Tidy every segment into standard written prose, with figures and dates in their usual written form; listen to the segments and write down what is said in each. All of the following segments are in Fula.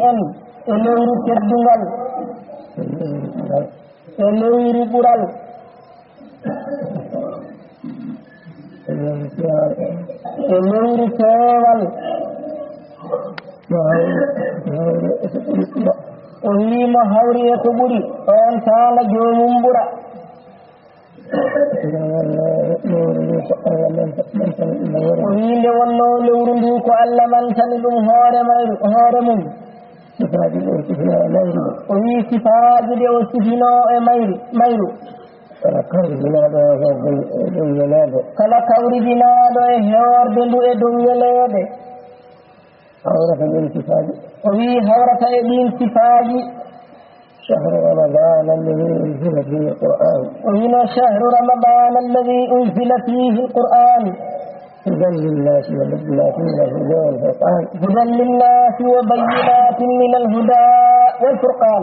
en elewru teddungal elewru ɓural elewru peewal o wiimo hawri e ko ɓuri on taala joomum ɓura o wi nde wonno lewru ndu ko Allah mantani ɗum hoore mum o wi sifaaji ɗe o sifino e mayru kala kawridinaaɗo e heorde ndu e dow weleede o wi hawrata e ɗin sifaaji شهر رمضان الذي أنزل فيه القرآن ومن شهر رمضان الذي أنزل فيه القرآن هدى للناس وبينات من الهدى والفرقان هدى للناس وبينات من الهدى والفرقان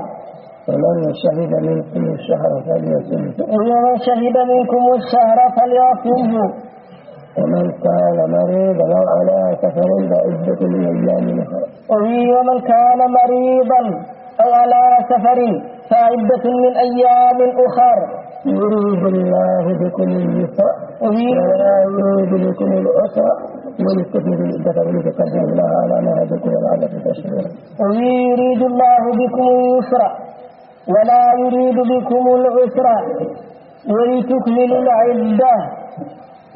ومن شهد منكم الشهر فليصمه ومن شهد منكم الشهر فليصمه ومن كان مريضا أو على سفر فعدة من أيام أخرى ومن كان مريضا أو على سفر فعدة من أيام أخر يريد الله بكم اليسر ولا يريد بكم العسر ولتكملوا العدة ولتكبروا الله على ما هداكم ولعلكم تشكرون ويريد الله بكم اليسر ولا يريد بكم العسر ولتكملوا العدة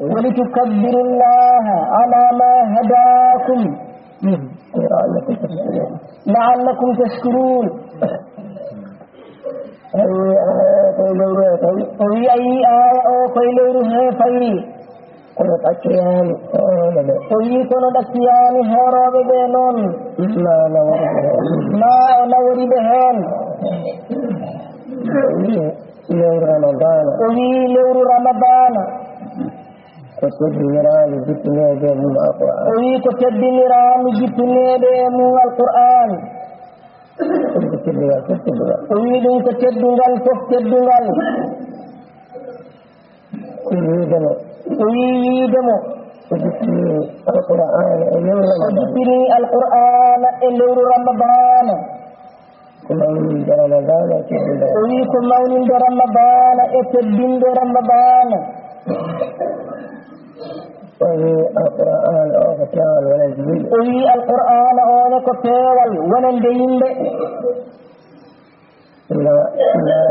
ولتكبروا الله على ما هداكم لعلكم تشكرون وهي أي آية أو قيلوره فيري وهي كنت أكيان هراب بينون ما نوري بهن وهي لور رمضان وتدميران جتني من القرآن وهي تدميران جتني من القرآن وهي دون تدميران فوق تدميران وهي دمو وجتني القرآن اللور رمضان كمون رمضان وهي كمون رمضان اتدين رمضان وهي القرآن أو كتاب ونجمي وهي القرآن أو كتاب ونجمي لا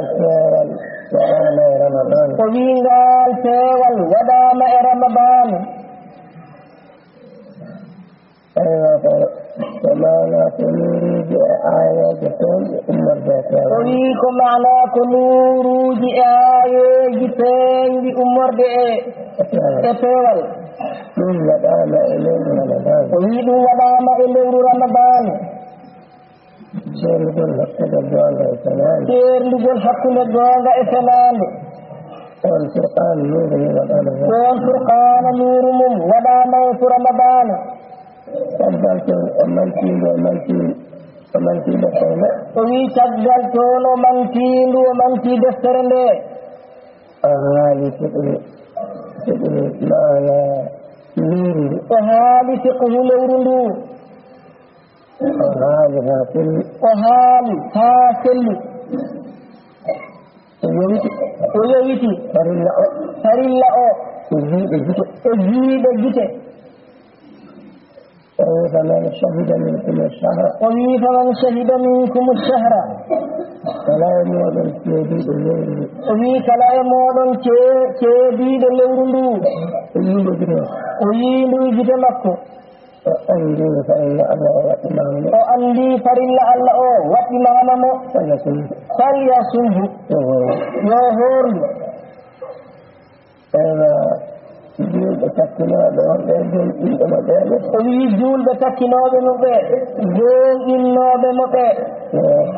كتاب ودام رمضان وهي كتاب ودام رمضان كما نريد آيات ويكم على كنوروج آيات بأمر أتوال من ودام إليه رمضان ويد ودام إليه رمضان سير لقل حق ندوان إسلام والفرقان نور والفرقان نور ودام رمضان تفضلت ومنتي دفترنا وي تفضلت ومنتي دفترنا أهالي تقري ما لا نور أهالي تقري لورندو أهالي هاتل ويويتي فريلا أو أجيب جيته فمن شهد منكم الشهر فمن شهد منكم الشهر فلا يموت يديد الليل فلا يموت يديد الليل ويندو جتمكو وأندي فإن الله وإمامه وأندي فرلا الله وإمامه فليصمه يهور جول بتكنا بمقابل بمقابل ويجول بتكنا بمقابل جول إنه بمقابل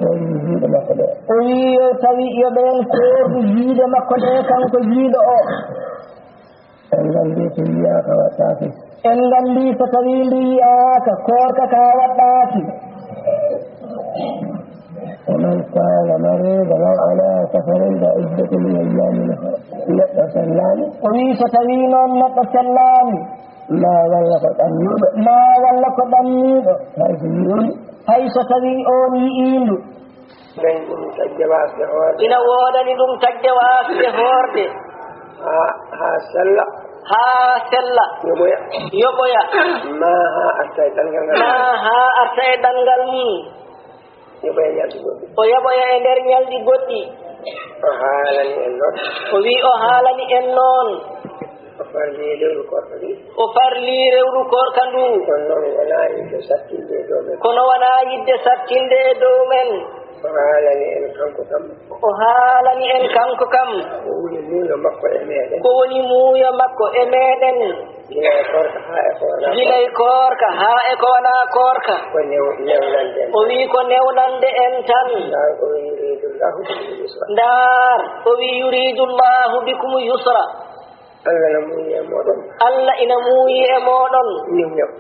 ويجيد مقابل ويتوي يبين كور جيد مقابل كان كجيد أو أنغندي سياك وتاكي أنغندي ستويلياك كورك كاوتاكي ومن كان مريضا أو على سفر فعدة من أيام نتسلم ومن ستوين نتسلم ما ولقت أمير حيث hay so tawi on yi'indu ben ɗum tagge wasde hoorde ina wodani ɗum tagge wasde horde ha sella ha sella yoɓoya ma ha arta e ɗangal ngal ma ha arta e ɗangal mum yoɓoya ñalɗi goɗɗi o yoɓoya e nder ñalɗi goɗɗi o haalani en noon o wi o haalani en noon o farli lewru korka ɗi o farli rewru korka ndu kono noon wona yidde sattinde e dow men kono wona yidde sattinde e dow men o haalani en kanko kam o haalani en kanko kam ko woni muuyo makko e meɗen ko woni muuyo makko e meɗen gila e korka ha e ko wona gila e korka ha e ko wona korka ko newnande en o wi ko newnande en tan ndar o yuridullahu bikum yusra ndar o wi yuridullahu bikum yusra allah na muuyi e moɗon allah ina muuyi e moɗon niwyam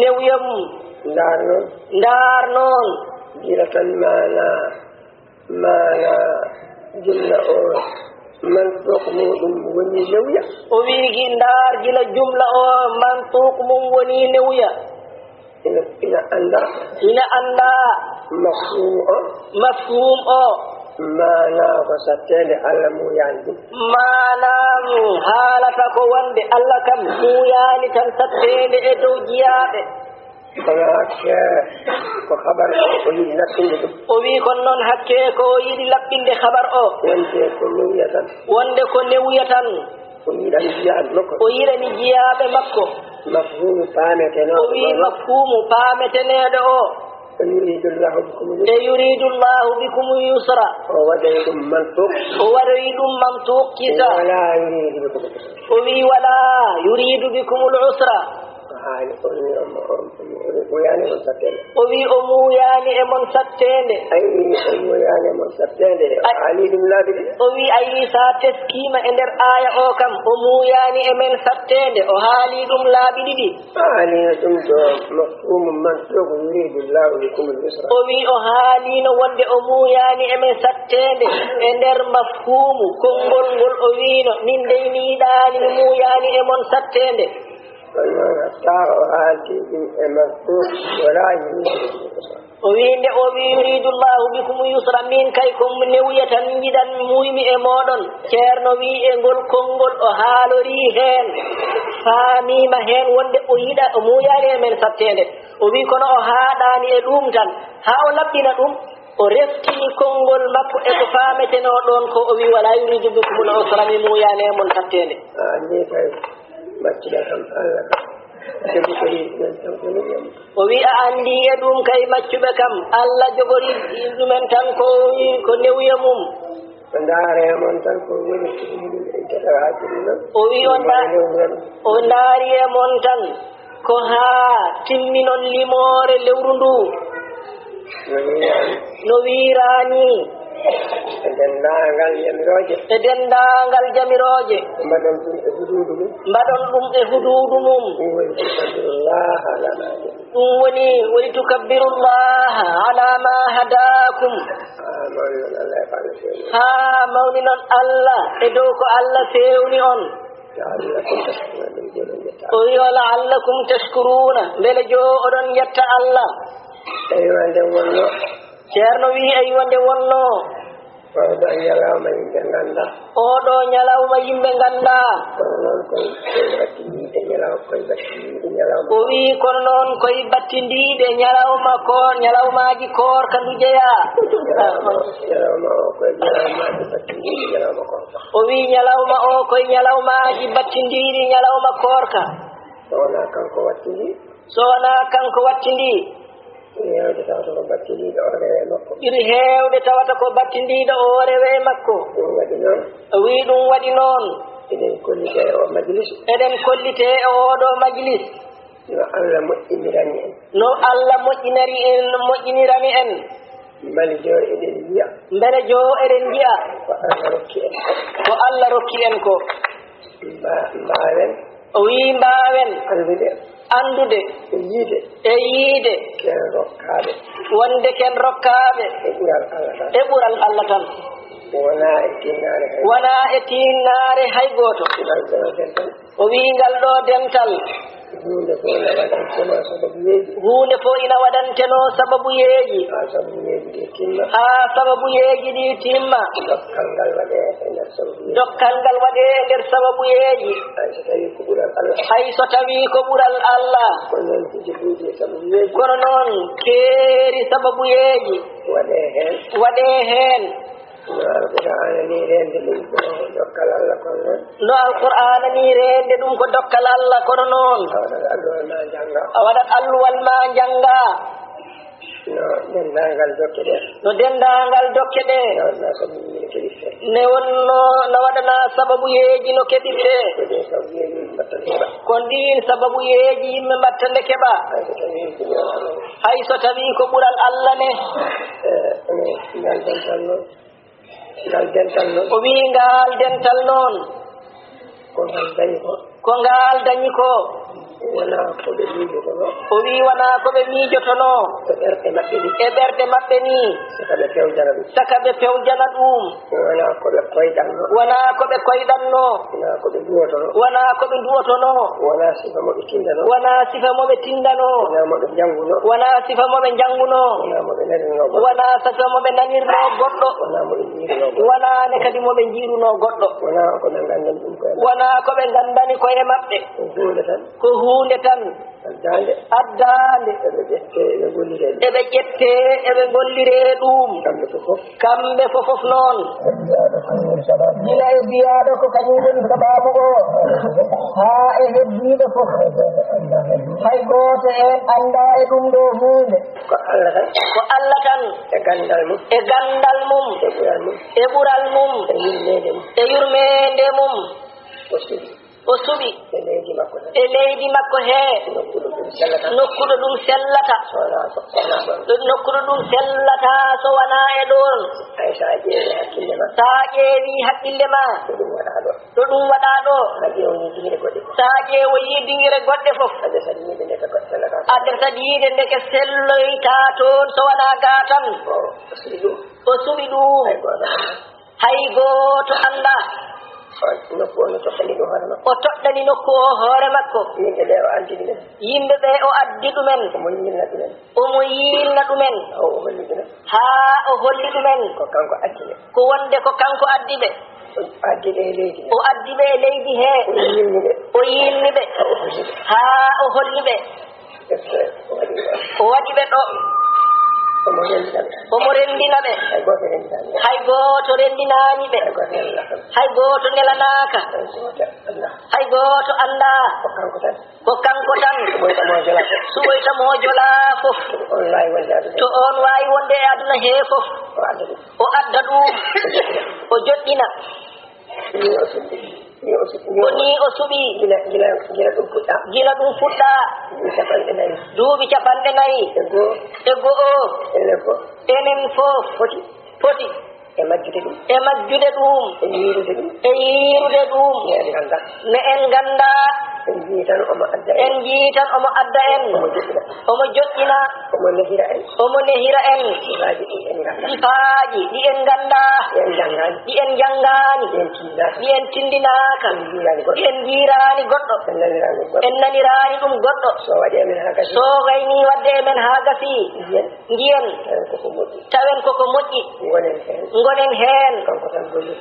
newyam ndar noon gila tan mana jumla o mantuq muɗum woni lewya o wi ndar gila jumla o mantuq mum woni lewya ina anda mafhum o mana ko sattede allah muyani ɗum manam haalata ko wonde allah kam muyani tan sattede e dow jiyaɓe kono hakke ko habar o yiɗi laɓɓinde ɗum o wi kon noon hakke ko yiɗi laɓɓinde habar o wonde ko newya tan o yiɗani jiyaɓe makko o yiɗani jiyaɓe makko mafhumu paameteneɗo o wi mafhumu paameteneɗo o e yuridullahu bikum yusra o waɗay ɗum mantuq kita o wi wala yuridu bikum al usra o wi o muyani e mon sattende o wi ayi sa teskima e nder aya o kam o muyani e men sattende o haali ɗum laaɓi ɗiɗi o wi o haalino wonde o muyani e men sattende e nder mafhumu konngol ngol o wino min dey mi yiɗani mi muyani e mon sattende o wi nde o wi yuridullahu bikum yusra min kay ko newya tan yiɗan muymi e moɗon ceerno wi e ngol konngol o haalori hen faamima hen wonde o yiɗa o muyani e men sattende o wi kono o haaɗani e ɗum tan ha o laɓɓina ɗum o reftini konngol makko e ko faameteno ɗon ko o wi wala yuridu bikum al usra mi muyani e mon sattende o wi a andi e ɗum kay maccuɓe kam allah jogori ɗumen tan ko newya mum o wi o ndaari e mon tan ko haa timminon limore lewru ndu no wiirani e dendaangal jamiroje mbaɗon ɗum e huduudu mum ɗum woni tukabbirullaha ala ma hadakum ha mawninon allah e dow ko allah fewni on o wi la'allakum tashkuruna beele jo oɗon yetta allah ceerno wi ayi wonde wonno oɗo ñalawma yimɓe ganda o wi kono noon koye battindiɗe ñalawmaji koorka ndu jeeya o wi ñalawma o koye ñalawmaji battindiɗi ñalawma koorka so wona kanko wattindi iri heewde tawata ko battindiɗo o rewe makko o wi ɗum waɗi noon eɗen kollite e oɗo majlis no allah moƴƴinirani en mbele jo eɗen jiya ko allah rokki en ko o wi mbawen andude e yiide wonde ken rokkaɓe e ɓural allah tan wona e tinnare hay goto o wi ngal ɗo dental hunde fof ina waɗanteno sababu yeeji hunde fof ina waɗanteno sababu yeeji ha sababu yeeji ɗi timma ha sababu yeeji ɗi timma dokkal ngal waɗe e nder sababu yeeji dokkal ngal waɗe e nder sababu yeeji hay so tawi ko ɓural Allah hay so tawi ko ɓural Allah kono noon hijibuji e sababu yeeji kono noon keeri sababu yeeji waɗe heen no alqur'ana ni rende ɗum ko dokkal Allah kono noon no alqur'ana ni rende ɗum ko dokkal Allah kono noon a waɗat alluwal ma jannga a waɗat alluwal ma jannga no dendagal dokke ɗe no dendagal dokke ɗe waɗna sababu ne keɗitte ne wonno no waɗana sababu yeeji no keɗitte ko ɗin sababu yeeji mbatta keɓa kon ɗin sababu yeeji yimɓe mbatta nde keɓa hay so tawi ko ɓural Allah ne ngal dental noon ngal dental noon o wi ngal dental noon ko ngal dañi ko ko ngal dañi ko wona ko ɓe miijotono o wi wona ko ɓe miijotono e ɓerɗe maɓɓe ɗi e ɓerɗe maɓɓe ni saka ɓe pewjana ɗum saka ɓe pewjana ɗum wona ko ɓe koyɗanno wona ko ɓe koyɗanno wona ko ɓe duwotono wona ko ɓe duwotono wona sifa moɓe tindano wona sifa moɓe tindano wona moɓe jannguno wona sifa moɓe jannguno wona moɓe nanirno goɗɗo wona sifa moɓe nanirno goɗɗo wona moɓe jiiruno goɗɗo wona ne kadi moɓe jiiruno goɗɗo wona ko ɓe gandani ɗum koye wona ko ɓe gandani koye maɓɓe ko hunde tan ko hunde tan addande eɓe ƴette eɓe gollire ɗum eɓe ƴette eɓe gollire ɗum kamɓe fof kamɓe fofof noon gila e biyaɗo ko kañum woni sababu o ha e heddiɓe fof hay goto en anda e ɗum ɗo hunde ko Allah tan ko Allah tan e gandal mum e gandal mum e ɓural mum e ɓural mum e yurmede mum e yurmede mum o suɓi o suɓi e leydi makko tan e leydi makko he nokkuɗo ɗum sellata nokkuɗo ɗum sellata nokkuɗo ɗum sellata so wona e ɗon hay sa ƴeewi hakkille ma sa ƴeewi haqqille ma ko ɗum waɗa ɗo ɗo ɗum waɗa ɗo a ƴeewni dingire goɗɗe sa ƴeewoyi dingire goɗɗe fof a desat yiide ndeke goɗɗe sellata a desat yiide ndeke selloyta toon so wona ga tan o suɓi ɗum o suɓi ɗum hay goto anda nokku o no toɗɗani ɗum hoore makko o toɗɗani nokku o hoore makko yimɓe ɓe o addi ɗumen yimɓe ɓe o addi ɗumen omo yilna ɗumen omo yilna ɗumen o holli ɗumen ha o holli ɗumen ko kanko addi ɓe ko wonde ko kanko addi ɓe o addi ɓe e leydi o addi ɓe e leydi he o yilni ɓe o yilni ɓe o holli ɓe ha o holli ɓe o waɗi ɓe ɗo omo rendina ɓe omo rendina ɓe hay goto rendinani hay goto rendinani ɓe hay goto nelnaka hay goto nelanaka hay goto anda ko kanko tan ko kanko tan ɓoyta mo jola suɓoyta mo jola fof on lawi wonde aduna to on wawi wonde e aduna he fof o adda ɗum o adda ɗum o joɗɗina ni o suɓi woni o suɓi gila ɗum fuɗɗa gila ɗum fuɗɗa duuɓi capanɗe nayyi e go'o enen fof enen fof foti e majjude ɗum e majjude ɗum e yiirude ɗum e yiirude ɗum ne en ganda en jii tan omo adda en jii tan omo adda en omo joƴƴina omo nehira en sifaaji ɗi en ganda ɗi en janngani ɗi en tindinaka ɗi en jiirani goɗɗo en nanirani ɗum goɗɗo so wayni wadde men ha gasi ndiyen tawen koko moƴƴi gonen hen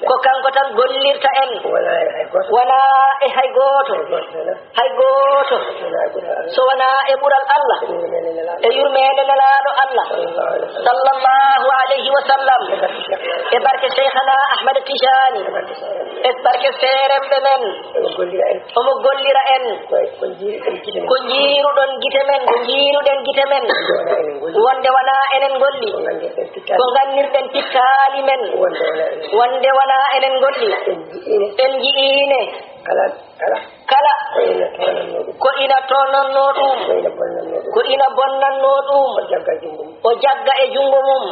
ko kanko tan gollirta en wona e hay goto so wona e ɓural Allah e yurmede nelaɗo Allah sallallahu alayhi wa sallam e barke cheikhana Ahmad Tijani e barke seremɓe men omo gollira en ko jiiruɗon gite men ko jiiruɗen gite men wonde wona enen golli ko gannirɗen pittali men wonde wona enen golli en jiine kala ko ina tonanno ɗum ko ina bonnanno ɗum o jagga e jungo mum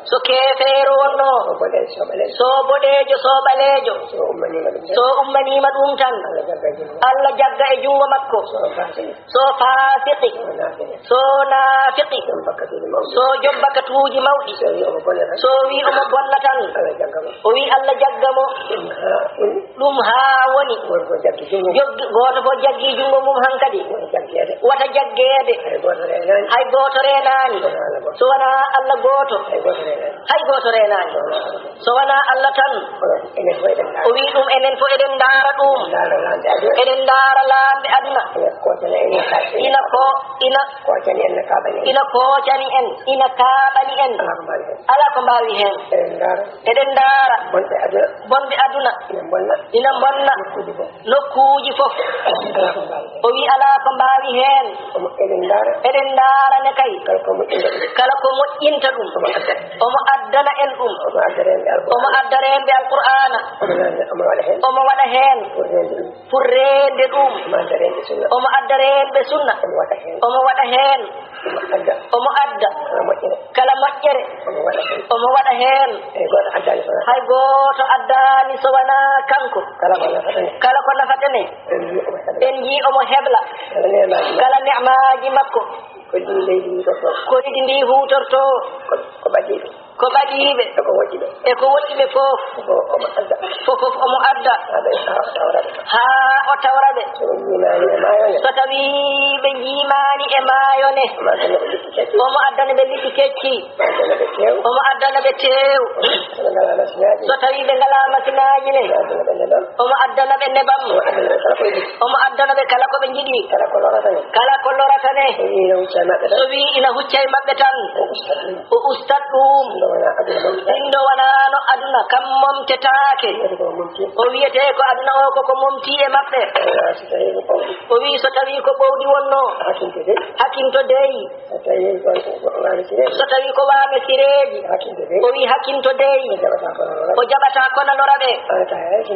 so keefeero wonno so boɗejo so ɓalejo so ummanima ɗum tan Allah jagga e jungo makko so fasiki so naafiqi so jobbakatuji mawɗi so wi omo bonna tan o wi Allah jaggamo ɗum ha woni goto ko jaggi jungo mum hankadi wata jaggede hay goto renani so wana Allah goto hay goto renani so wana Allah tan o wi ɗum enen fo eɗen daara ɗum eɗen daara lamɓe aduna ina koocani en ina kaaɓani en ala ko mbawi hen eɗen daara bonɓe aduna ina bonna nokkuji fof o wi ala ko mbawi hen eɗen darane kay kala ko moƴƴinta ɗum omo addana en ɗum omo addarenɓe alqur'ana omo waɗa hen furrede ɗum omo addarenɓe sunna omo waɗa hen omo adda kala moƴƴere omo waɗa hen hay goto addani so wana kanko kala ko nafatene en ji omo hebla kala ne'maji makko ko ɗiɗi ndi hutorto ko ɓaɗiɓe e ko woɗɗiɓe fof omo adda ha o tawraɓe so tawi ɓe jimani e mayone omo addana ɓe liɗɗi kecci omo addana ɓe tew so tawi ɓe ngala masinaji ne omo addana ɓe nebam omo addana ɓe kala ko ɓe jiɗi kala ko loratane so wi ina hucca e maɓɓe tan o ustat ɗum ɗinɗo wanano aduna kam momtetake o wiyete ko aduna o koko momti e maɓɓe o wi so tawi ko ɓowɗi wonno hakkinto dey so tawi ko wame sireji o wi hakkinto dey o jaɓata kono loraɓe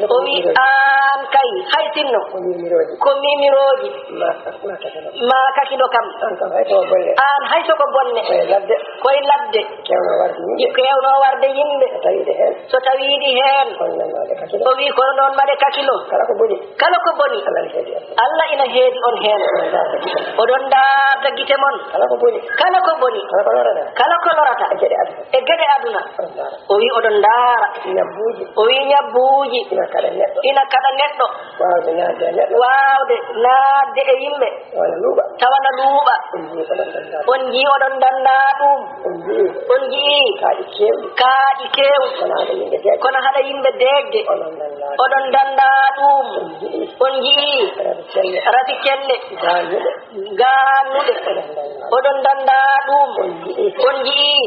o wi an kay hay sinno ko mimiroji ma kakiɗo kam an hay soko bonne koye ladde kewno warde yimɓe so tawiɗi hen o wi kono noon maɗe kakilo kala ko boni Allah ina heedi on hen oɗon darda guite mon kala ko boni kala ko lorata e gueɗe aduna o wi oɗon daara o wi ñabbuji ina kaɗa neɗɗo wawde naatde e yimɓe tawana luuɓa on ji oɗon danda ɗum on jii kaaɗi kewɗi kono haɗa yimɓe degde oɗon danda ɗum on jii rati celle gannuɗe oɗon danda ɗum on jii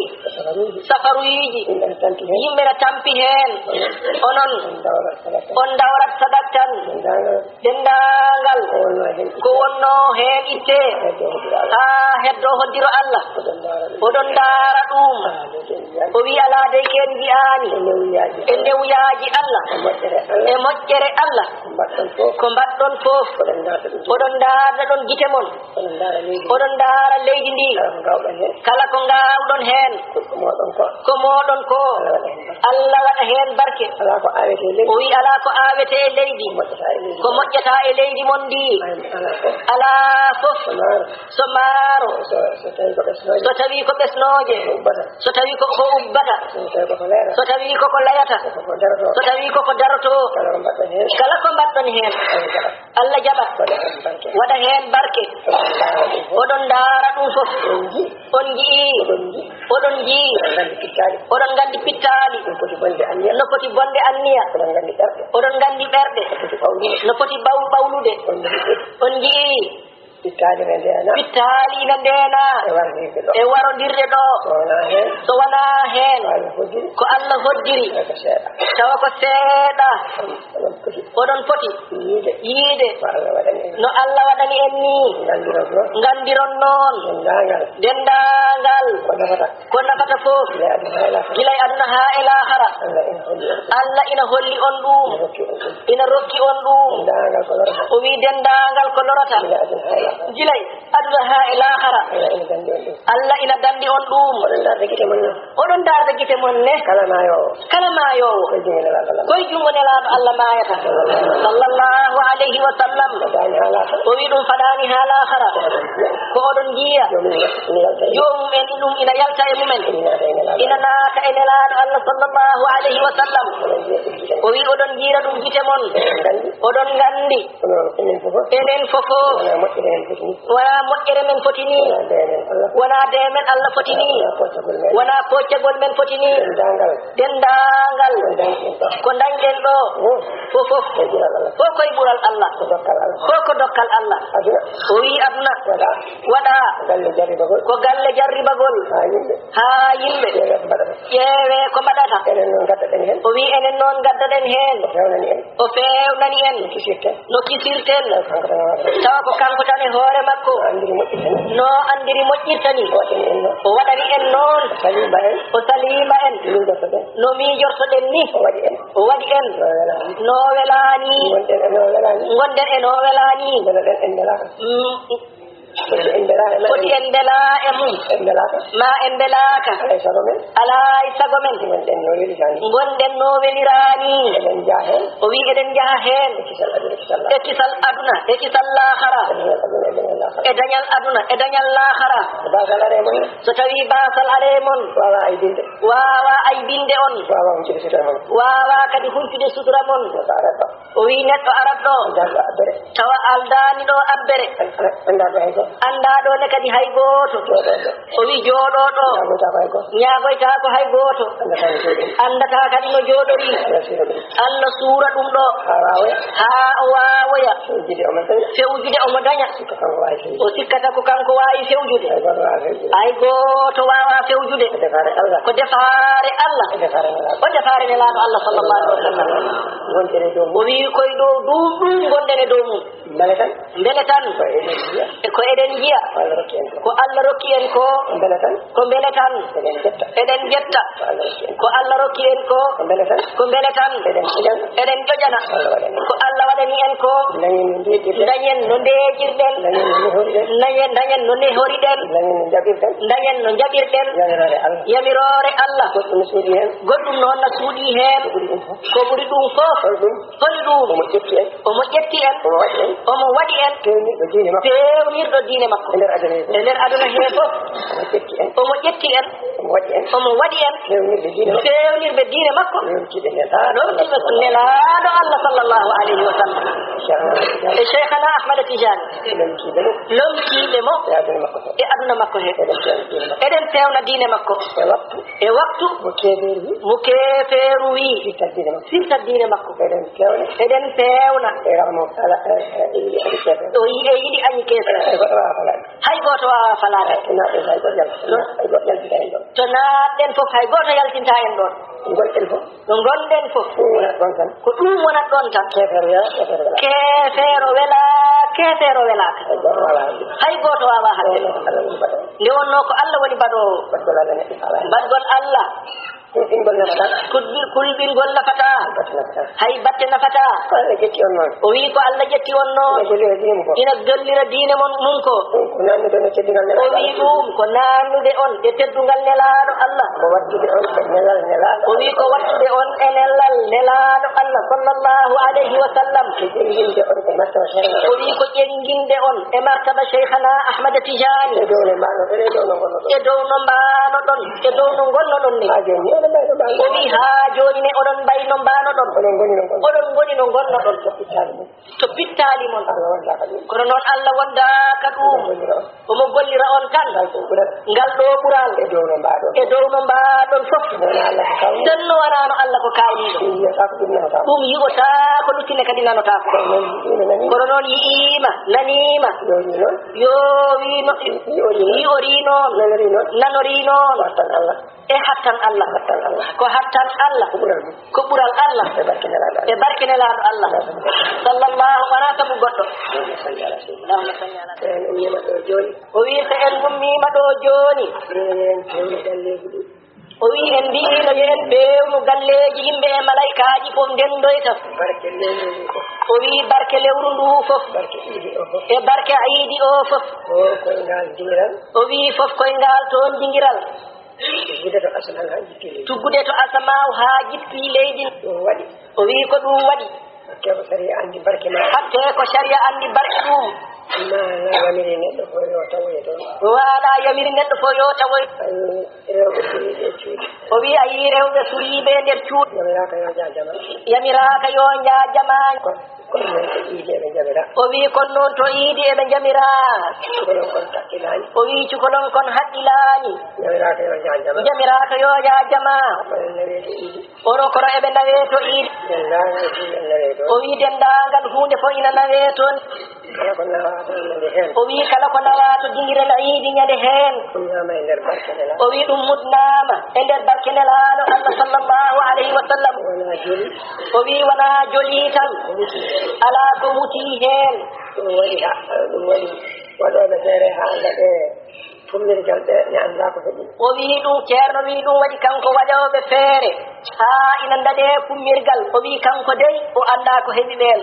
safaruji yimɓe na tampi hen onon on dawrat sadak tan dendagal ko wonno hen itte ha heddo hoddiro Allah oɗon dara ɗum o wi ala dey ken mbi'ani e newyaji Allah e moƴƴere Allah ko mbaɗɗon fof oɗon darda ɗon gite mon oɗon dara leydi ndi kala ko gawɗon hen ko moɗon ko Allah waɗa hen barke o wi ala ko awete e leydi ko moƴƴata e leydi mon ndi ala fof so maaro so tawi ko ɓesnoje so tawi ko ubbata so tawi koko layata so tawi koko daroto kala ko mbaɗɗon hen Allah jaɓa waɗa hen barke oɗon daara ɗum fof on jii oɗon jii oɗon gandi pittali no foti bonde anniya oɗon gandi ɓerɗe no foti ɓawlude on jii pittali ina ndena e warodirde ɗo so wona hen ko Allah hoddiri tawa ko seeɗa oɗon poti yiide no Allah waɗani en ni gandiron noon dendagal ko nafata fof gilay aduna ha e lahara Allah ina holli on ɗum ina rokki on ɗum o wi dendagal ko lorata gilay aduna ha e lahara Allah ina dandi on ɗum oɗon darda guite mon ne kala mayowo koye jungo nelaɗo Allah mayata sallallahu alayhi wa sallam o wi ɗum faɗani ha lahara ko oɗon jiya jomum en ɗum ina yalta e mumen ina naata e nelaɗo Allah sallallahu alayhi wa sallam o wi oɗon jiira ɗum gite mon oɗon gandi enen fofo wona moƴƴere men foti ni wona demen Allah foti ni wona poccagol men foti ni dendagal ko dañɗen ɗo fofof fof koye ɓural Allah fof ko dokkal Allah o wi aduna waɗa ko galle jarribagol ha yimɓe ƴeewe ko mbaɗata o wi enen noon gaddaɗen hen o fewnani en no kisirten tawa ko kanko tan e hoore makko no andiri moƴƴirtani o waɗani en noon o salima en no miijortoɗen ni o waɗi en no welani gonɗen e no welani foti en bela e mum ma en belaka ala e sago men gonɗen no welirani o wi eɗen jaaha hen e kisal aduna e kisal lahara e dañal aduna e dañal lahara so tawi basal are mon wawa aybinde on wawa kadi humtude sutura mon o wi neɗɗo arat ɗo tawa aldani ɗo abbere andaɗo ne kadi hay goto o wi jooɗoɗo ñagoyta ko hay goto andata kadi no jooɗori Allah suura ɗum ɗo ha o wawoya fewjude omo daña o sikkata ko kanko wawi fewjude hay goto wawa fewjude ko defare Allah o defare nelaɗo Allah sallallahu alaihi wa sallam o wi koye dow ɗum gonɗen e dow mum beele tan ko eɗen jiya ko Allah rokki en ko beele tan eɗen jetta ko Allah rokki en ko beele tan eɗen ƴoƴana ko Allah waɗani en ko dañen no ndejirɗen dañen no nehoriɗen dañen no jaɓirɗen yamirore Allah goɗɗum noon na suuɗi hen ko ɓuri ɗum fof holi ɗum omo ƴetti en omo waɗi en fewnirɗo diine makko e nder aduna he fof omo ƴetti en omo waɗi en fewnirɓe diine makko ɗon nelaɗo Allah sallallahu alayhi wa sallam e cheikhana Ahmada Tijani lomkiɓe mo e aduna makko he eɗen fewna diine makko e waktu mo keferu wi sirtat diine makko eɗen fewna o yi e yiɗi añi keesa hay goto wawa falade to naatɗen fof hay goto yaltinta en ɗon no gonɗen fof ko ɗum wonat ɗon tan kefeero welaka hay goto wawa hadde nde wonno ko Allah woni baɗowo baɗgol Allah kulɓingol nafata hay batte nafata o wi ko Allah ƴetti on noon ina gollira diine mum ko o wi ɗum ko nannude on e teddugal nelaɗo Allah o wi ko wattude on e nelal nelaɗo Allah sallallahu alayhi wa sallam o wi ko ƴenginde on e martaba cheikhana Ahmada Tijani e dow no mbanoɗon e dow no gonnoɗon ni o wi ha joni ne oɗon mbayi no mbanoɗon oɗon goni no gonnoɗon to pittali mon kono noon Allah wondaka ɗum omo gollira on tan ngal ɗo ɓural e dow no mbaɗon fof denno wanano Allah ko kaaliɗo ɗum yi'ota ko luttine kadi nanotako kono noon yi'ima nanima yowino yi'ori noon nanori noon e hattan Allah ko hattan Allah ko ɓural Allah e barke nelaɗo Allah sallallahu wona sabu goɗɗo o wi so en gummima ɗo joni o wi en mbino yo en pewnu galleji yimɓe e malaikaji fof ndendoyta o wi barke lewru ndu fof e barke iidi o fof o wi fof koye ngal toon jinguiral tuggude to asamaw ha jippi leydi o wi ko ɗum waɗi hakke ko sharia andi barke ɗum waɗa yamiri neɗɗo fo yo tawoy o wi ayi rewɓe suriɓe nder cuuɗi yamiraka yo jajama yamiraka yo jajama kono noon to iide eɓe jamira o wi kon noon to iidi eɓe jamira cukolon kon taqqilani o wi cukolon kon haqqilani yamiraka yo jajama jamiraka yo jajama kono naweto iidi ono kono eɓe nawe to iidi dendagal hunde nawe to o wi dendagal hunde fo ina nawe toon kala ko nawato ñande hen o wi kala ko nawa to dingirel iidi ñande hen ɗum ñama e nder barkenela o wi ɗum mudnama e nder barkenelaɗo Allah sallallahu alayhi wa sallam wona joli o wi wona joli tan ala ko wuti hen ɗum waɗi waɗoɓe feere haalda ɓe fummirgal ɓe ne anda ko heeɓi o wi ɗum ceerno wi ɗum waɗi kanko waɗoɓe feere ha ina daɗe fummirgal o wi kanko dey o anda ko heeɓi ɓen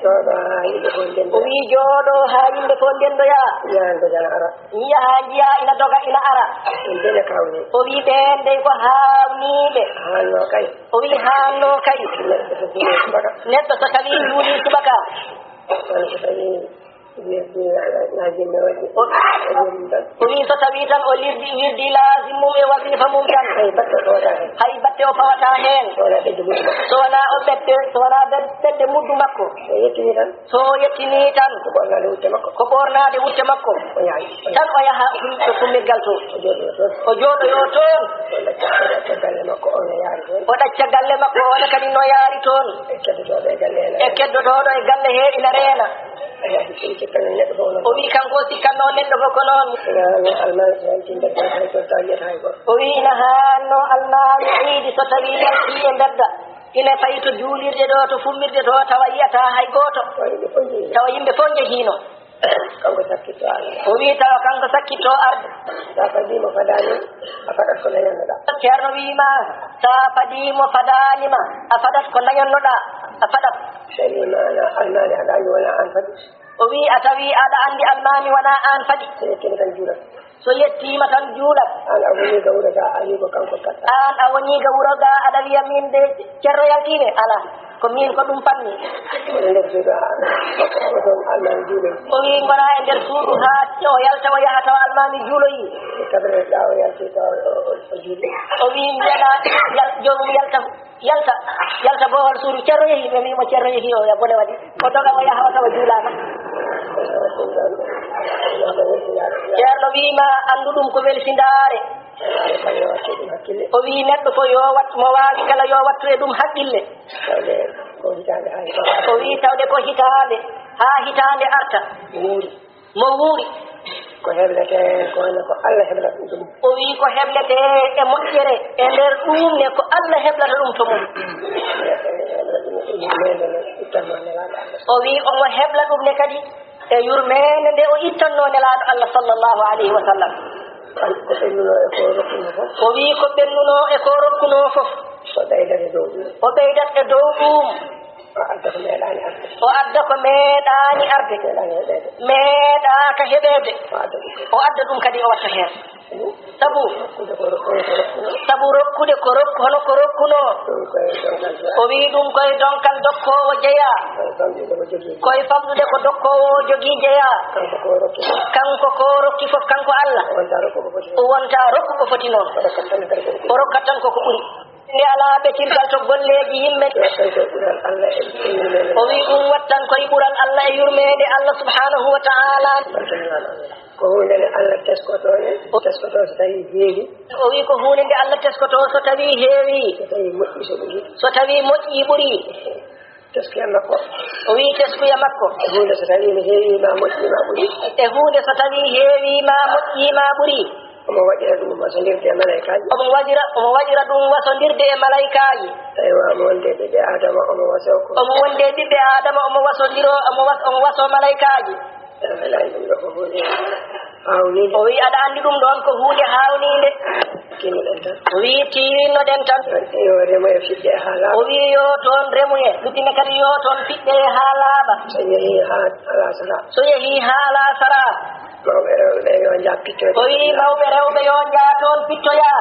jooɗo ha yimɓe fo ndendo o wi jooɗo ha yimɓe fo ndendoya yiyande jana ara yaha jiya ina doga ina ara ɗum dene kawni o wi ɓen dey ko hawniɓe hanno kay o wi hanno kay neɗɗo so juuli subaka neɗɗo so tawi juuli subaka kono so tawi najimɓe waɗi ɗum tan o wi so tawi tan o wirdi lasim mum e wasifa mum tan hay batte fawata hen hay batte o fawata hen wona ɓedde muɗuma so wona o ɓedde so wona ɓedde muddu makko so yettini tan so yettini tan ko ɓornade wutte makko ko ɓornade wutte makko o yaayi tan o yaha to fummirgal to o jooɗo toon o jooɗoyo toon ɗacca galle makko ono yaari toon o ɗacca galle makko ona kadi no yaari toon e keddotoɗo e galle e keddotoɗo e galle he ina reena sikkano neɗɗo fof noon o wi kanko sikkanno neɗɗo fof ko noon no almami so yanti bedda hay so tawi yiyata hay goto o wi ina hanno almami iidi so tawi yalti e bedda ina fayi to juulirde ɗo to fummirde to tawa yiyata hay goto yimɓe fof jeeyi tawa yimɓe fof jehino kanko sakkitto Allah o wi tawa kanko sakkitto arde sa fadimo fadani a faɗat ko dañannoɗa ceerno wima sa fadimo fadanima a faɗat ko dañannoɗa a faɗat tawima ana almami aɗa andi wona an fadi o wi a tawi aɗa andi almami wona an faɗi so yettini tan juulat so yettima tan juulat an a woni ga wuuro ga a wi ko kanko katta an a woni ga wuuro ga aɗa wiya min de ceerno yaltine ala ko min ko ɗum panni oɗo nder suudu o toon almami juuloyi o wi gona e nder suudu ha o yalta o yaha tawa almami juuloyi kabareɗa o yalti taw o juuli o wi mbiyaɗa jomum yalta bohol suudu ceerno yeehi ɓe mbimo ceerno yeehi o bone waɗi o doga o yaha o tawa juulama ceerno wima andu ɗum ko welsindaare o wi neɗɗo fo yo wat mo wawi kala yo wattu e ɗum haqqille o wi tawde ko hitande ha hitande arta mo wuuri ko heblete kono ko Allah heblata ɗum o wi ko heblete e moƴƴere e nder ɗum ne ko Allah heblata ɗum to mum o wi omo hebla ɗum ne kadi e yurmede nde o ittanno nelaɗo Allah sallllahu alayhi wa sallam ko ɓennuno e ko rokkuno fof o wi ko ɓennuno e ko rokkuno fof o ɓeydat e dow ɗum o ɓeydat e dow ɗum o adda ko meeɗani arde o adda ko meeɗani arde meeɗani heɓede meeɗaka heɓede o adda ɗum o adda ɗum kadi o watta hen sabu rokkude ko rokkuno sabu rokkude ko rokku hono ko rokkuno ɗum koye donkal o wi ɗum koye donkal dokkowo jeeya famɗude ko jogii koye famɗude ko dokkowo jogii jeeya kanko ko rokki kanko ko rokki fof kanko Allah wonta rokku ko foti o wonta rokku ko foti noon o rokkat tan kadi ko o rokkat tan koko ɓuuri nde ala ɓetirgal to golleji yimɓe ɓural Allah e yurmede o wi ɗum wattan koye ɓural Allah e yurmede Allah subhanahu wa ta'ala ko hunde nde Allah teskotone teskoto so tawi heewi o wi ko hunde nde Allah teskoto so tawi heewi so tawi moƴƴi so ɓuuri so tawi moƴƴi ɓuuri teskoya makko o wi teskuya makko e hunde so tawi mi heewima moƴƴima ɓuuri e hunde so tawi heewima moƴƴima ɓuuri omo waɗira ɗum wasondirde e malayikaji omo waɗira ɗum wasondirde e malayikaji tawi wamo wonde ɓiɓɓe adama omo waso ko omo wonde ɓiɓɓe adama omo wasodiro omo waso malayikaji welani ɗum ɗo ko hunde hawnide o wi aɗa andi ɗum ɗon ko hunde hawnide tinnoɗen tan o wi tinnoɗen tan yo remo e fiɗɗe e ha o laaɓa wi yo toon remuye ɗuɗɗine kadi yo toon fiɗɗe ha laaɓa so yeehi ha ala sara so yeehi ha ala sara mawɓe rewɓe yo jappittoɗe o wi mawɓe rewɓe yo jaa toon pittoya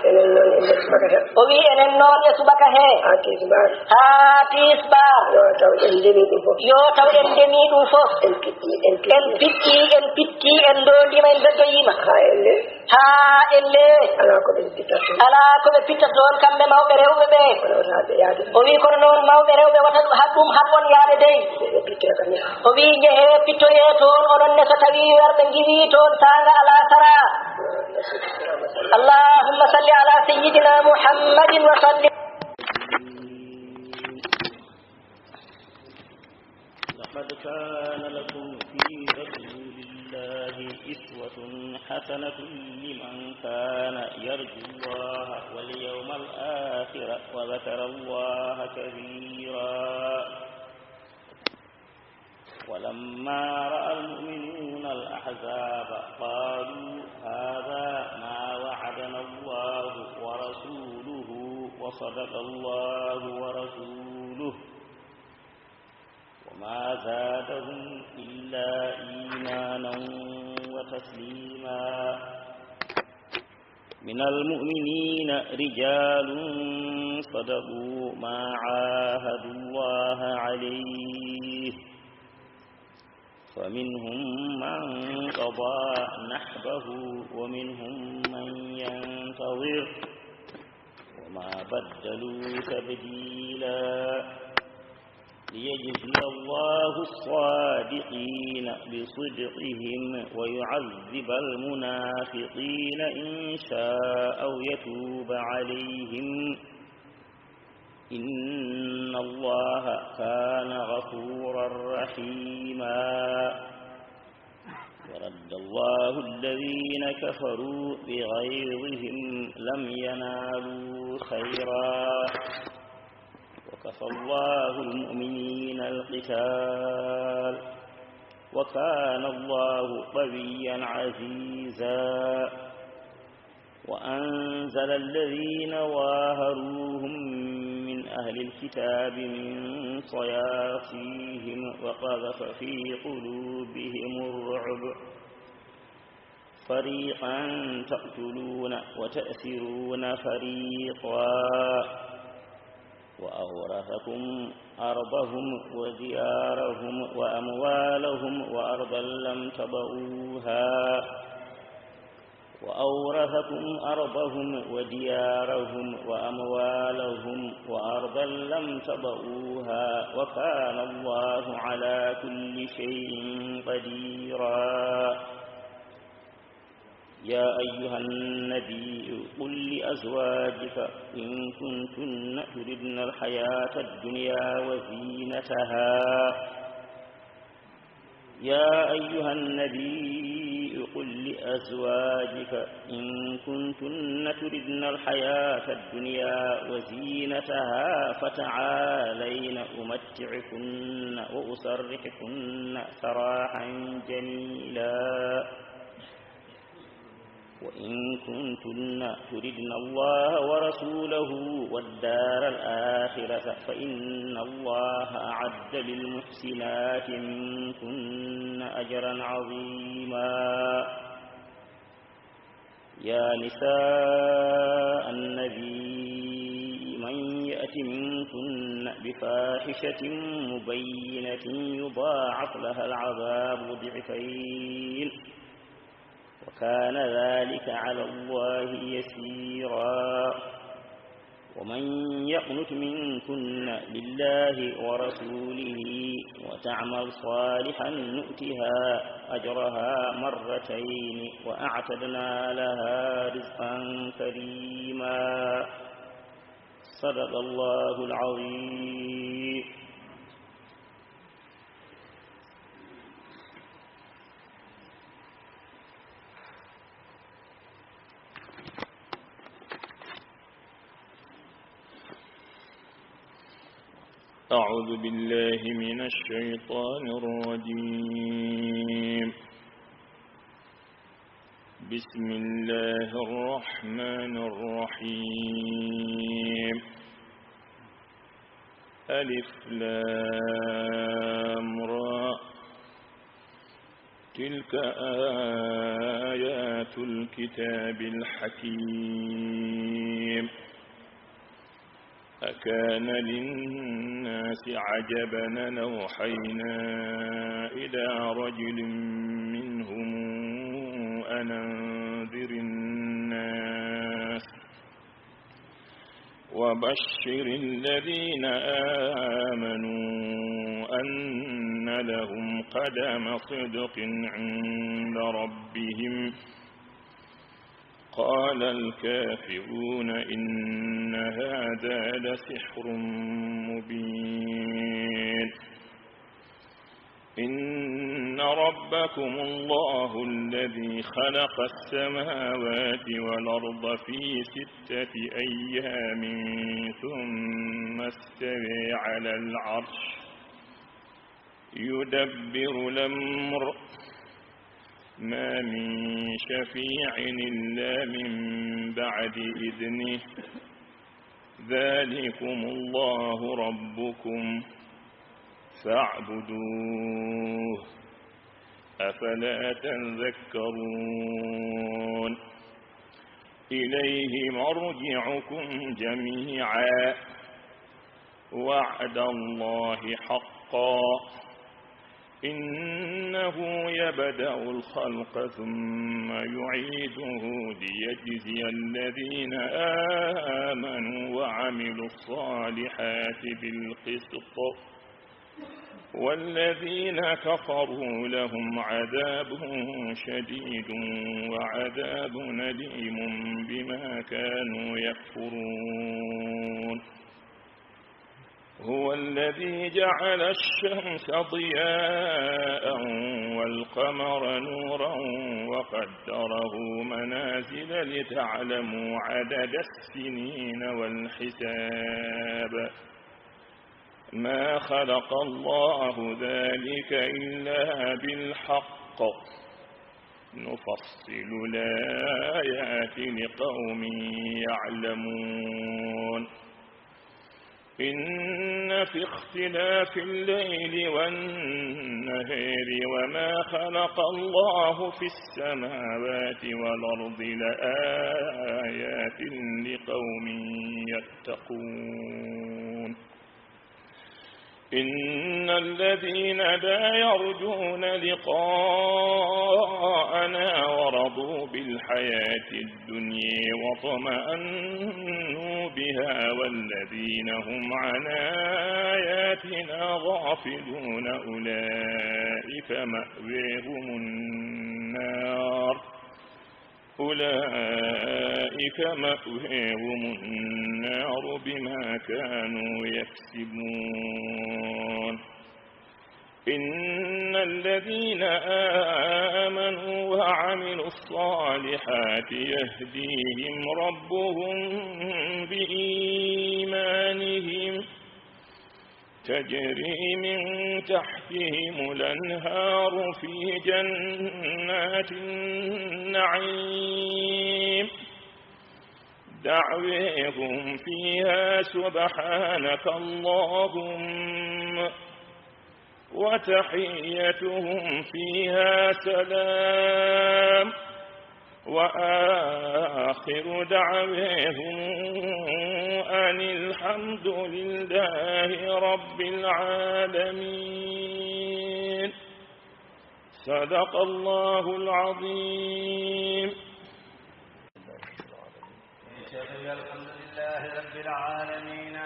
enen noon e nder subaka he o wi enen noon e subaka he ha tisbar ha tisbar yo taw en ndemi ɗum fof yo taw en ndemi ɗum fof en pitti en pitti en ndondima en beddoyima ha elle ha elle ala ko ɓe pittata toon kamɓe mawɓe rewɓe ɓe o wi kono noon mawɓe rewɓe wata ɗum haɓɓon yaade dey o wi jehe pittoye toon onon ne so tawi werɓe giwi toon tanga ala sara allahumma salli ala sayyidina muhammadin wa sallim لقد كان لكم في رسول الله إسوة حسنة لمن كان يرجو الله واليوم الآخر وذكر الله كثيرا ولما رأى المؤمنون الأحزاب قالوا هذا ما وعدنا الله ورسوله وصدق الله ورسوله وما زادهم إلا إيمانا وتسليما من المؤمنين رجال صدقوا ما عاهدوا الله عليه فمنهم من قضى نحبه ومنهم من ينتظر وما بدلوا تبديلا ليجزي الله الصادقين بصدقهم ويعذب المنافقين إن شاء أو يتوب عليهم إن الله كان غفورا رحيما ورد الله الذين كفروا بغيظهم لم ينالوا خيرا وكفى الله المؤمنين القتال وكان الله قويا عزيزا وأنزل الذين ظاهروهم من أهل الكتاب من صياصيهم وقذف في قلوبهم الرعب فريقا تقتلون وتأسرون فريقا وأورثكم أرضهم وديارهم وأموالهم وأرضا لم تطئوها وأورثكم أرضهم وديارهم وأموالهم وأرضا لم تطئوها وكان الله على كل شيء قديرا يا أيها النبي قل لأزواجك إن كنتن تردن الحياة الدنيا وزينتها يا أيها النبي قل لأزواجك إن كنتن تردن الحياة الدنيا وزينتها فتعالين أمتعكن وأسرحكن سراحا جميلا وإن كنتن تردن الله ورسوله والدار الآخرة فإن الله أعد للمحسنات منكن أجرا عظيما يا نساء النبي من يأت منكن بفاحشة مبينة يضاعف لها العذاب ضعفين وكان ذلك على الله يسيرا ومن يقنت منكن لله ورسوله وتعمل صالحا نؤتها أجرها مرتين وأعتدنا لها رزقا كريما صدق الله العظيم أعوذ بالله من الشيطان الرجيم بسم الله الرحمن الرحيم ألف لام را تلك آيات الكتاب الحكيم أكان للناس عجبا أن أوحينا إلى رجل منهم أن أنذر وبشر الذين آمنوا أن لهم قدم صدق عند ربهم قال الكافرون إن هذا لسحر مبين إن ربكم الله الذي خلق السماوات والأرض في 6 أيام ثم استوى على العرش يدبر الأمر ما من شفيع إلا من بعد إذنه ذلكم الله ربكم فاعبدوه أفلا تذكرون إليه مرجعكم جميعا وعد الله حقا إنه يبدأ الخلق ثم يعيده ليجزي الذين آمنوا وعملوا الصالحات بالقسط والذين كفروا لهم عذاب شديد وعذاب أليم بما كانوا يكفرون هو الذي جعل الشمس ضياء والقمر نورا وقدره منازل لتعلموا عدد السنين والحساب ما خلق الله ذلك إلا بالحق نفصل الآيات لقوم يعلمون إن في اختلاف الليل والنهار وما خلق الله في السماوات والأرض لآيات لقوم يتقون إن الذين لا يرجون لقاءنا ورضوا بالحياة الدنيا وطمأنوا بها والذين هم عن آياتنا غافلون أولئك مأواهم النار بما كانوا يكسبون إن الذين آمنوا وعملوا الصالحات يهديهم ربهم بإيمانهم تجري من تحتهم الأنهار في جنات النعيم دعويهم فيها سبحانك اللهم وتحيتهم فيها سلام وآخر دعويهم أن الحمد لله رب العالمين صدق الله العظيم. الحمد لله رب العالمين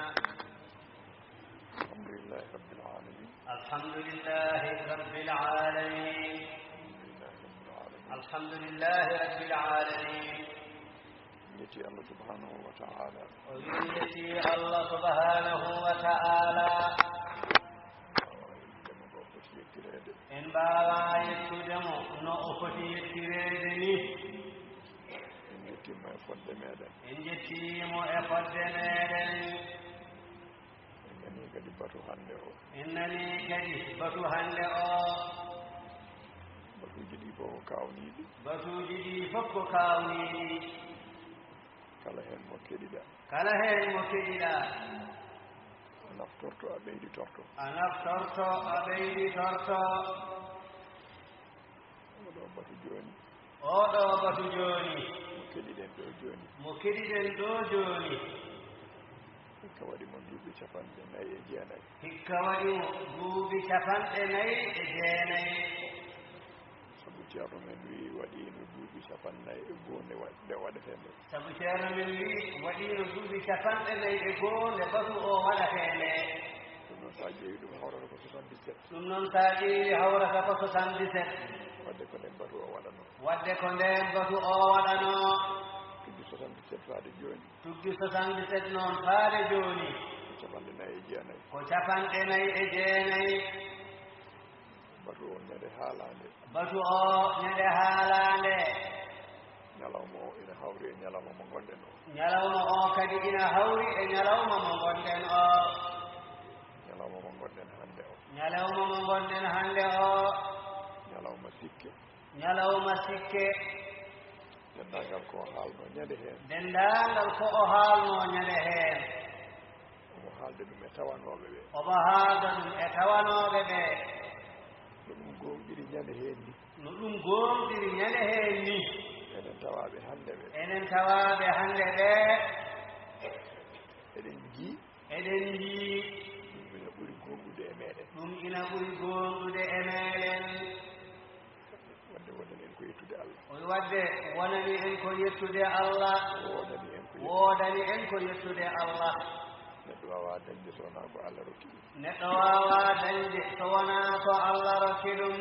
الحمد لله رب العالمين الحمد لله رب العالمين يتي الله سبحانه وتعالى ويتي الله سبحانه وتعالى إن بابا يتدمو نؤفتي يتريدني إن جتيمو إفد ميدن إنني كدي بطو هنده batuji ɗi fof ko kawniɗi kala hen mo keɗiɗa a naftorto a ɓeyditorto a ɓeyditorto oɗo batu joni mo keɗiɗen ɗo joni hikka waɗi mo duuɓi 49 hikka waɗi mo duuɓi 49 sabu ceerno men wi waɗino duuɓi capannayyi e goo nde waɗete nde sabu ceerno men wi waɗino duuɓi 49 nde batu o waɗate nde ɗum noon sa ƴeewi ɗum hawrata ko 77 ɗum noon sa ƴeewi hawrata ko 77 wadde ko nden batu o waɗano wadde ko nden batu o waɗano tuggi 77 faade jooni tuggi 77 noon faade jooni ko 49 ko 49 batu o ñande haalande batu o ñande haalande ñalawma o ina hawri e ñalawma mo gonɗen o ñalawma o kadi ina hawri e ñalawma mo gonɗen o ñalawma mo gonɗen hannde o ñalawma mo gonɗen hannde o ñalawma sikke ñalawma sikke denndaangal ko haalno ñande heen denndaangal ko o haalno ñande heen omo haalde ɗum e tawanooɓe ɓee omo haalda ɗum e tawanooɓe ɓee no ɗum goomɗiri ñande heen ni no ɗum goomɗiri ñande heen ni enen tawaaɓe hannde ɓe enen tawaaɓe hannde ɓee eɗen njii ɗum ina ɓuri goomɗude e meeɗen ɗum ina ɓuri goomɗude e meeɗen wadde wonani en ko yettude Allah wadde wonani en ko yettude Allah woodani en ko yettude Allah neɗɗo waawaa dañde so wonaa ko Allah rokki ɗum neɗɗo waawaa dañde so wonaa ko Allah rokki ɗum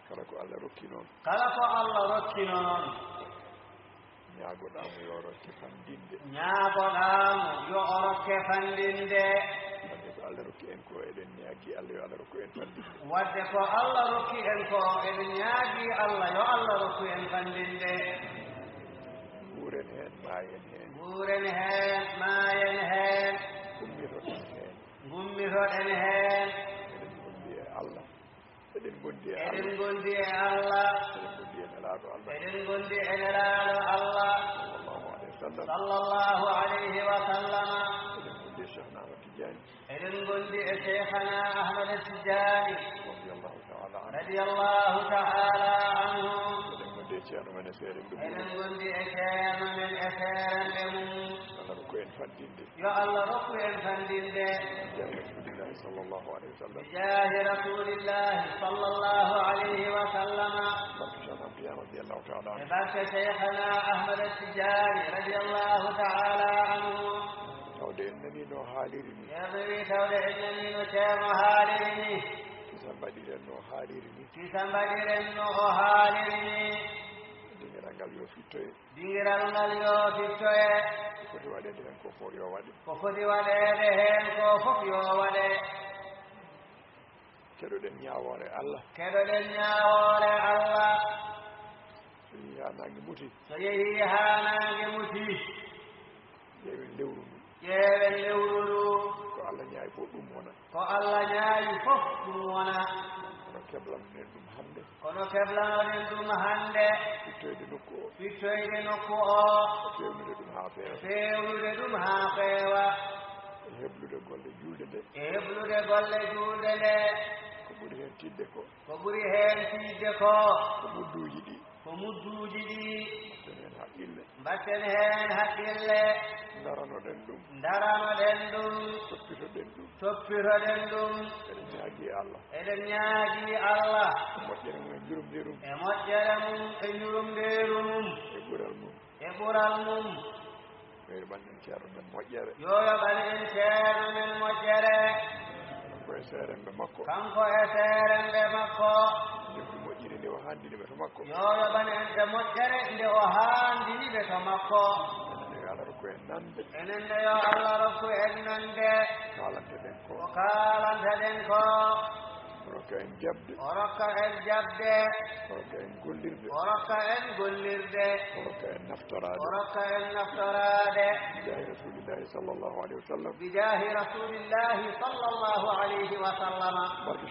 kala ko Allah rokki noon kala ko Allah rokki noon ñaagoɗaamo yo rokke fandinde ñaagoɗaamo yo o rokke fandinde wadde ko Allah rokki en ko eɗen ñaagii Allah yo Allah rokku en fandinde wadde ko Allah rokki en ko eɗen ñaagii Allah yo Allah rokku en fandinde nguuren heen maayen heen nguuren heen maayen heen gummitoɗen heen gummitoɗen heen eɗen gondi e Allah eɗen gondi e eɗen gondi e Allah eɗen gondi e nelaaɗo Allah eɗen gondi e nelaaɗo Allah sallallahu alayhi wa sallama eɗen gondi e Cheikhna Ahmad Tidiane eɗen gondi e Cheikhana Ahmad Tidiane radiyallahu ta'ala anhu eɗen gondi e ceerno men e seere ɗum eɗen gondi e ceerno men e seerende mum Allah rokku en fandinde yo Allah rokku en fandinde rasulillahi sallallahu alayhi wa sallam bijaahi rasulillahi sallallahu alayhi wa sallama barke Cheikhna Ahmad Tidiane radiyallahu ta'ala anhu e barke Cheikhana Ahmad Tidiane radiyallahu ta'ala anhu tawde en nani no haaliri ni yeɓewi tawde en nani no ceerno haaliri ni kisa mbaɗiren no haaliri ni kisa mbaɗiren no o haaliri ni dingiral ngal yo fittoye dingiral ngal yo fittoye ko foti waɗede heen ko fof yo waɗe ko foti waɗede heen ko fof yo waɗe keɗoɗen ñaawoore Allah keɗoɗen ñaawoore Allah so yehi haa nange muti so yehi haa nange muti ƴeewen lewru ndu ƴeewen lewru ndu ko Allah ñaawi fof ɗum wona ko Allah ñaawi fof ɗum wona kono keblanoɗen ɗum hannde kono keblanoɗen ɗum hannde fittoyde nokku o fittoyde nokku o fewnude ɗum haa feewa fewnude ɗum haa feewa e heblude golle julde nde e heblude golle julde nde ko ɓuri heen tidde ko ko ɓuri heen tidde ko ko mudduuji ɗi ko mudduuji ɗi mbatten heen haqqille mbatten heen haqqille daranoɗen ɗum daranoɗen ɗum toppitoɗen ɗum toppitoɗen ɗum eɗen ñaagii Allah eɗen ñaagii Allah moƴƴere mum e njurumdeerum e moƴƴere mum e njurumdeeru mum e ɓural mum e ɓural mum yo yoɓanɗen ceerno men moƴƴere yo yoɓan en ceerno men moƴƴere kanko e seeremɓe makko kanko e seeremɓe makko jogdi moƴƴiri nde o haandini ɓe to makko yo yoɓan en ɓe moƴƴere nde o haandini ɓe to makko enen yo Allah rokku en nande enen nde yo Allah rokku en nande kaalanteɗen ko ko kaalanteɗen ko o rokka en jabde o rokka en jabde o rokka en gollirde o rokka en gollirde o rokka en o naftorade rokka en naftorade bijahi rasulillahi sallllahu alayhi wa sallam bijaahi rasulillahi sallallahu alayhi wa sallama barke